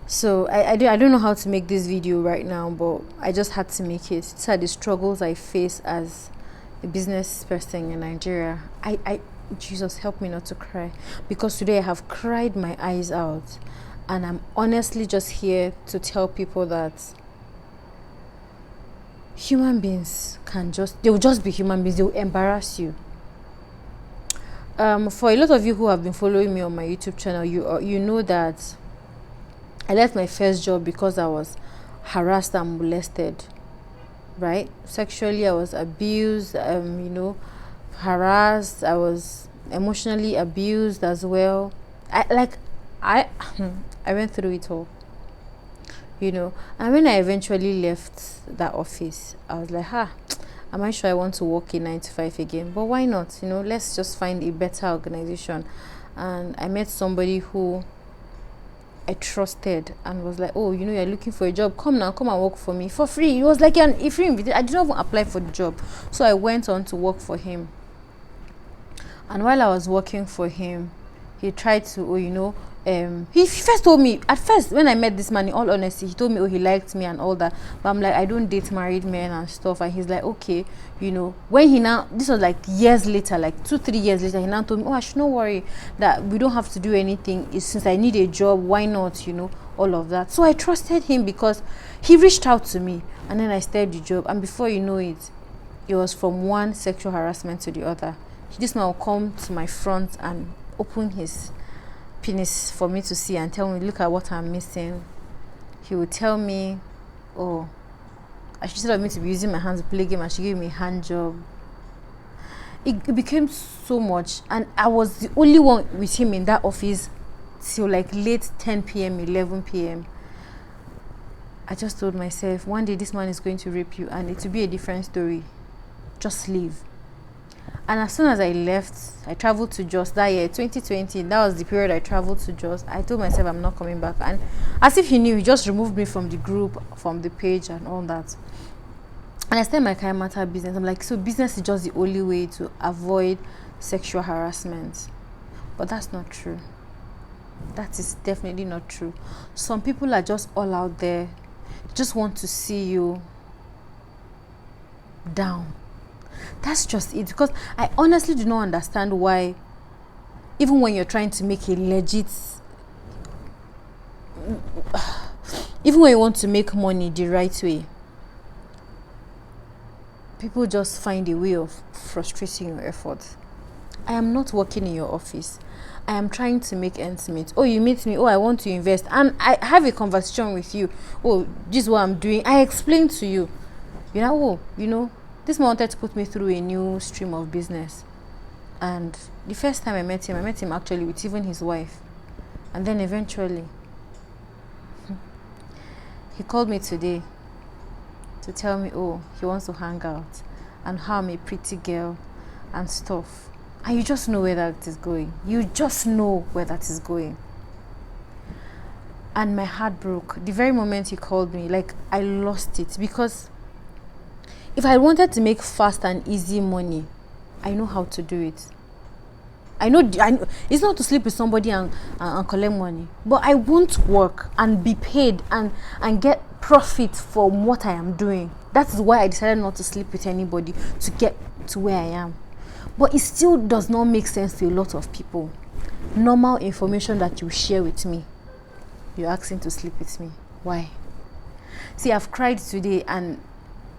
So I don't know how to make this video right now, but I just had to make it. These are the struggles I face as a business person in Nigeria. I Jesus, help me not to cry, because today I have cried my eyes out, and I'm honestly just here to tell people that human beings they'll just be human beings. They'll embarrass you. For a lot of you who have been following me on my YouTube channel, you know that I left my first job because I was harassed and molested, right? Sexually, I was abused, harassed. I was emotionally abused as well. I I went through it all, And when I eventually left that office, I was like, am I sure I want to work in 9 to 5 again? But why not? Let's just find a better organization. And I met somebody who I trusted and was like, oh, you're looking for a job. Come and work for me for free. It was like a free invitation. I did not even apply for the job. So I went on to work for him. And while I was working for him, he tried to, he first told me, at first, when I met this man, in all honesty, he told me, he liked me and all that. But I'm like, I don't date married men and stuff. And he's like, okay, when this was like years later, like 2-3 years later, he now told me, I should not worry that we don't have to do anything. Since I need a job, why not, all of that. So I trusted him because he reached out to me, and then I started the job. And before you know it, it was from one sexual harassment to the other. This man will come to my front and open his penis for me to see and tell me, look at what I'm missing. He would tell me, oh, instead of me to be using my hands to play game, I should give me a hand job. It became so much, and I was the only one with him in that office till like late 10 p.m, 11 p.m. I just told myself, one day this man is going to rape you, and it will be a different story. Just leave. And as soon as I left, I traveled to Jos that year, 2020. That was the period I traveled to Jos. I told myself I'm not coming back. And as if he knew, he just removed me from the group, from the page and all that. And I started my Kayan Mata business. I'm like, so business is just the only way to avoid sexual harassment. But that's not true. That is definitely not true. Some people are just all out there, just want to see you down. That's just it. Because I honestly do not understand why, even when you're trying to make a legit, even when you want to make money the right way, people just find a way of frustrating your efforts. I am not working in your office. I am trying to make ends meet. Oh, you meet me. Oh, I want to invest. And I have a conversation with you. Oh, this is what I'm doing. I explain to you. This man wanted to put me through a new stream of business. And the first time I met him actually with even his wife. And then eventually, he called me today to tell me, oh, he wants to hang out and how I'm a pretty girl and stuff. And you just know where that is going. You just know where that is going. And my heart broke. The very moment he called me, like, I lost it. Because if I wanted to make fast and easy money, I know how to do it. I know it's not to sleep with somebody and collect money. But I want work and be paid and get profit from what I am doing. That is why I decided not to sleep with anybody to get to where I am. But it still does not make sense to a lot of people. Normal information that you share with me, you're asking to sleep with me. Why? See, I've cried today, and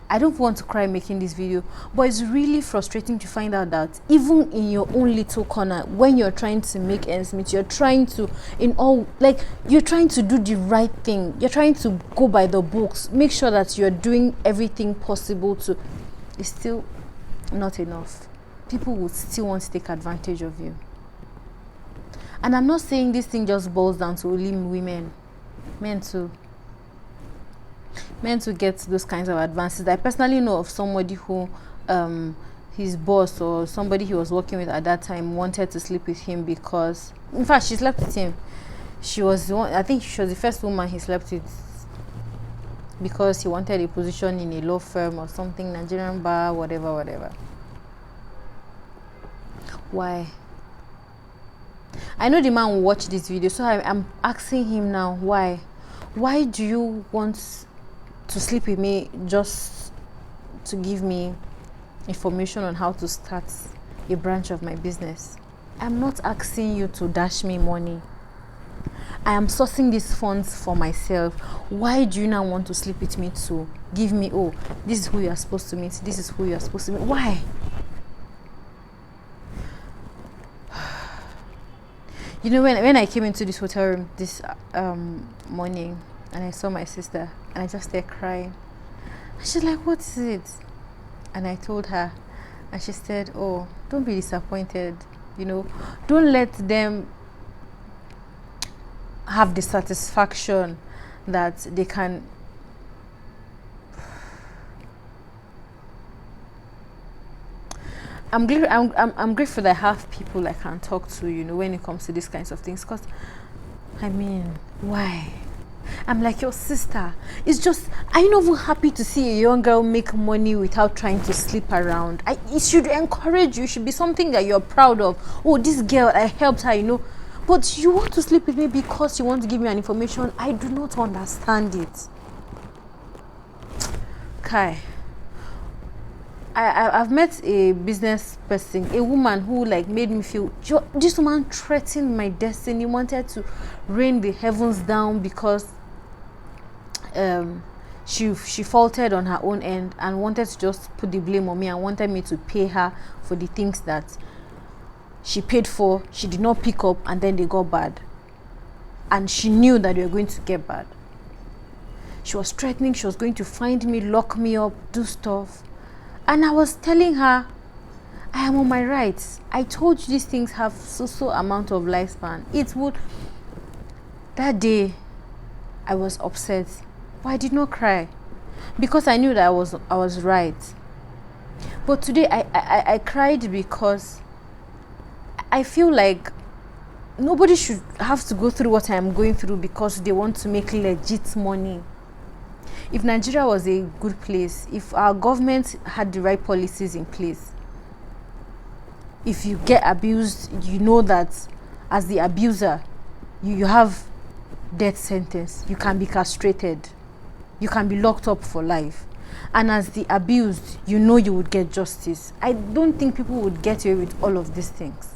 I don't want to cry making this video, but it's really frustrating to find out that even in your own little corner, when you're trying to make ends meet, you're trying to you're trying to do the right thing. You're trying to go by the books, make sure that you're doing everything possible to, it's still not enough. People will still want to take advantage of you. And I'm not saying this thing just boils down to only women. Men too. Men to get those kinds of advances. I personally know of somebody who his boss or somebody he was working with at that time wanted to sleep with him because, in fact, she slept with him. She was the one, I think she was the first woman he slept with because he wanted a position in a law firm or something, Nigerian bar, whatever. Why? I know the man will watch this video, so I'm asking him now, why? Why do you want to sleep with me just to give me information on how to start a branch of my business? I'm not asking you to dash me money. I am sourcing these funds for myself. Why do you now want to sleep with me to give me, oh, this is who you are supposed to meet, this is who you are supposed to meet? Why? You know, when I came into this hotel room this morning, and I saw my sister, and I just started crying. And she's like, what is it? And I told her, and she said, oh, don't be disappointed. You know, don't let them have the satisfaction that they can I'm grateful that I have people I can talk to, you know, when it comes to these kinds of things. Because, I mean, why? I'm like your sister. It's just, are you not even happy to see a young girl make money without trying to sleep around? It should encourage you. It should be something that you're proud of. Oh, this girl, I helped her, you know. But you want to sleep with me because you want to give me an information. I do not understand it. Kai, I've met a business person, a woman who like made me feel, this woman threatened my destiny, wanted to rain the heavens down because she faltered on her own end and wanted to just put the blame on me and wanted me to pay her for the things that she paid for, she did not pick up, and then they got bad. And she knew that they were going to get bad. She was threatening, she was going to find me, lock me up, do stuff. And I was telling her, I am on my rights. I told you these things have so amount of lifespan. It would. That day, I was upset, but I did not cry because I knew that I was right. But today, I cried because I feel like nobody should have to go through what I am going through because they want to make legit money. If Nigeria was a good place, if our government had the right policies in place, if you get abused, you know that as the abuser, you have death sentence. You can be castrated. You can be locked up for life. And as the abused, you know you would get justice. I don't think people would get away with all of these things.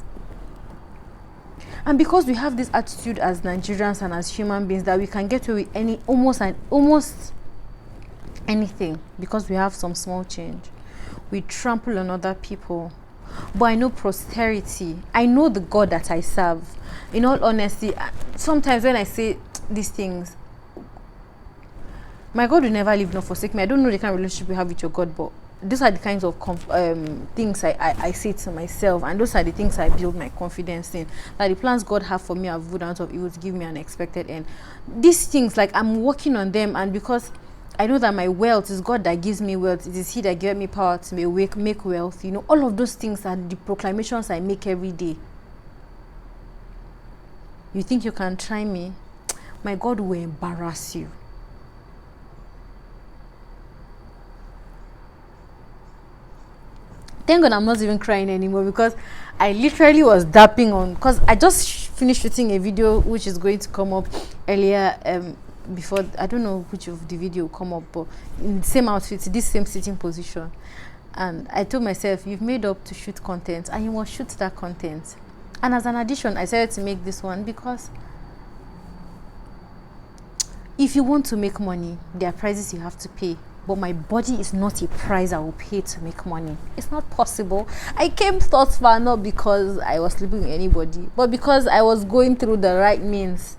And because we have this attitude as Nigerians and as human beings that we can get away with almost anything because we have some small change, we trample on other people. But I know posterity. I know the God that I serve. In all honesty, sometimes when I say these things, my God will never leave nor forsake me. I don't know the kind of relationship you have with your God, but those are the kinds of things I say to myself, and those are the things I build my confidence in. That the plans God have for me are good out of evil to give me an expected end. These things, like, I'm working on them, and because I know that my wealth is God that gives me wealth. It is He that gave me power to make wealth. You know, all of those things are the proclamations I make every day. You think you can try me? My God will embarrass you. Thank God I'm not even crying anymore because I literally was dapping on, because I just finished shooting a video which is going to come up earlier before. I don't know which of the video will come up, but in the same outfit, this same sitting position. And I told myself, you've made up to shoot content and you must shoot that content. And as an addition, I decided to make this one because if you want to make money, there are prices you have to pay. But my body is not a price I will pay to make money. It's not possible. I came thus far not because I was sleeping with anybody, but because I was going through the right means.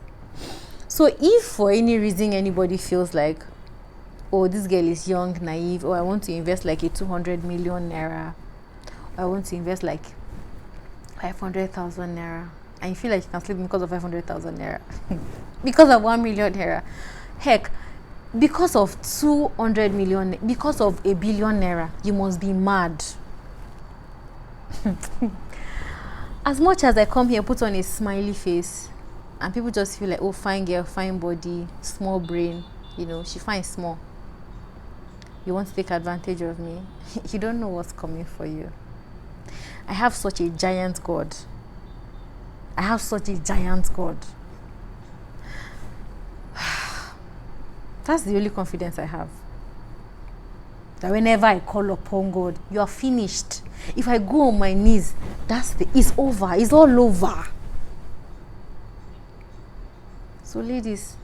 So if for any reason anybody feels like, oh, this girl is young, naive, or I want to invest like a 200 million naira, or I want to invest like 500,000 naira, and you feel like you can sleep because of 500,000 naira, because of 1 million naira, heck, because of 200 million, because of a billion naira, you must be mad. As much as I come here, put on a smiley face, and people just feel like, oh, fine girl, fine body, small brain, you know, she fine small. You want to take advantage of me? You don't know what's coming for you. I have such a giant God. I have such a giant God. That's the only confidence I have. That whenever I call upon God, you are finished. If I go on my knees, it's over. It's all over. So ladies,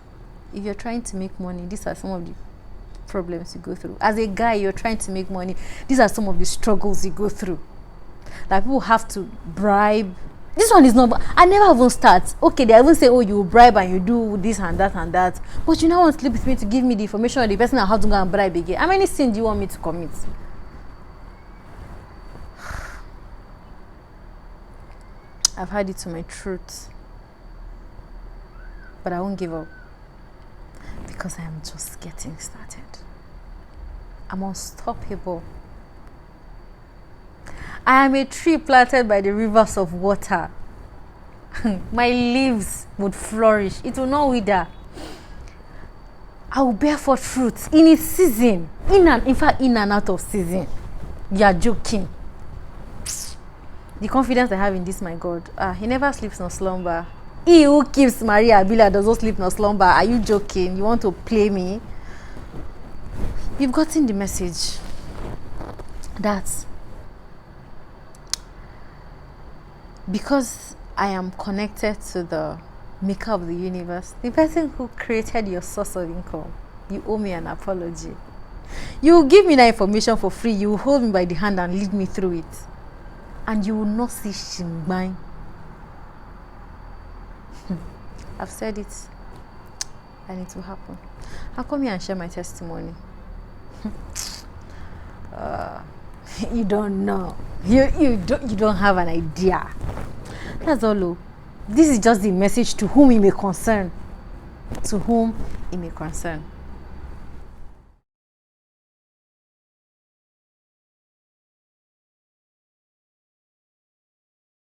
if you're trying to make money, these are some of the problems you go through. As a guy, you're trying to make money, these are some of the struggles you go through. Like, people have to bribe. This one is not, I never even start. Okay, they even say, oh, you bribe and you do this and that and that. But you now want to sleep with me to give me the information of the person I have to go and bribe again. How many sins do you want me to commit? I've had it to my truth. But I won't give up. Because I am just getting started. I'm unstoppable. I am a tree planted by the rivers of water. My leaves would flourish. It will not wither. I will bear forth fruit in its season. In and out of season. You are joking. The confidence I have in this, my God. He never sleeps nor slumber. He who keeps Maria Habila does not sleep nor slumber. Are you joking? You want to play me? You've gotten the message. That's because I am connected to the maker of the universe, the person who created your source of income. You owe me an apology. You will give me that information for free. You will hold me by the hand and lead me through it. And you will not see shingbai. I've said it. And it will happen. I'll come here and share my testimony. You don't know. You don't have an idea. That's all. This is just the message to whom it may concern. To whom it may concern.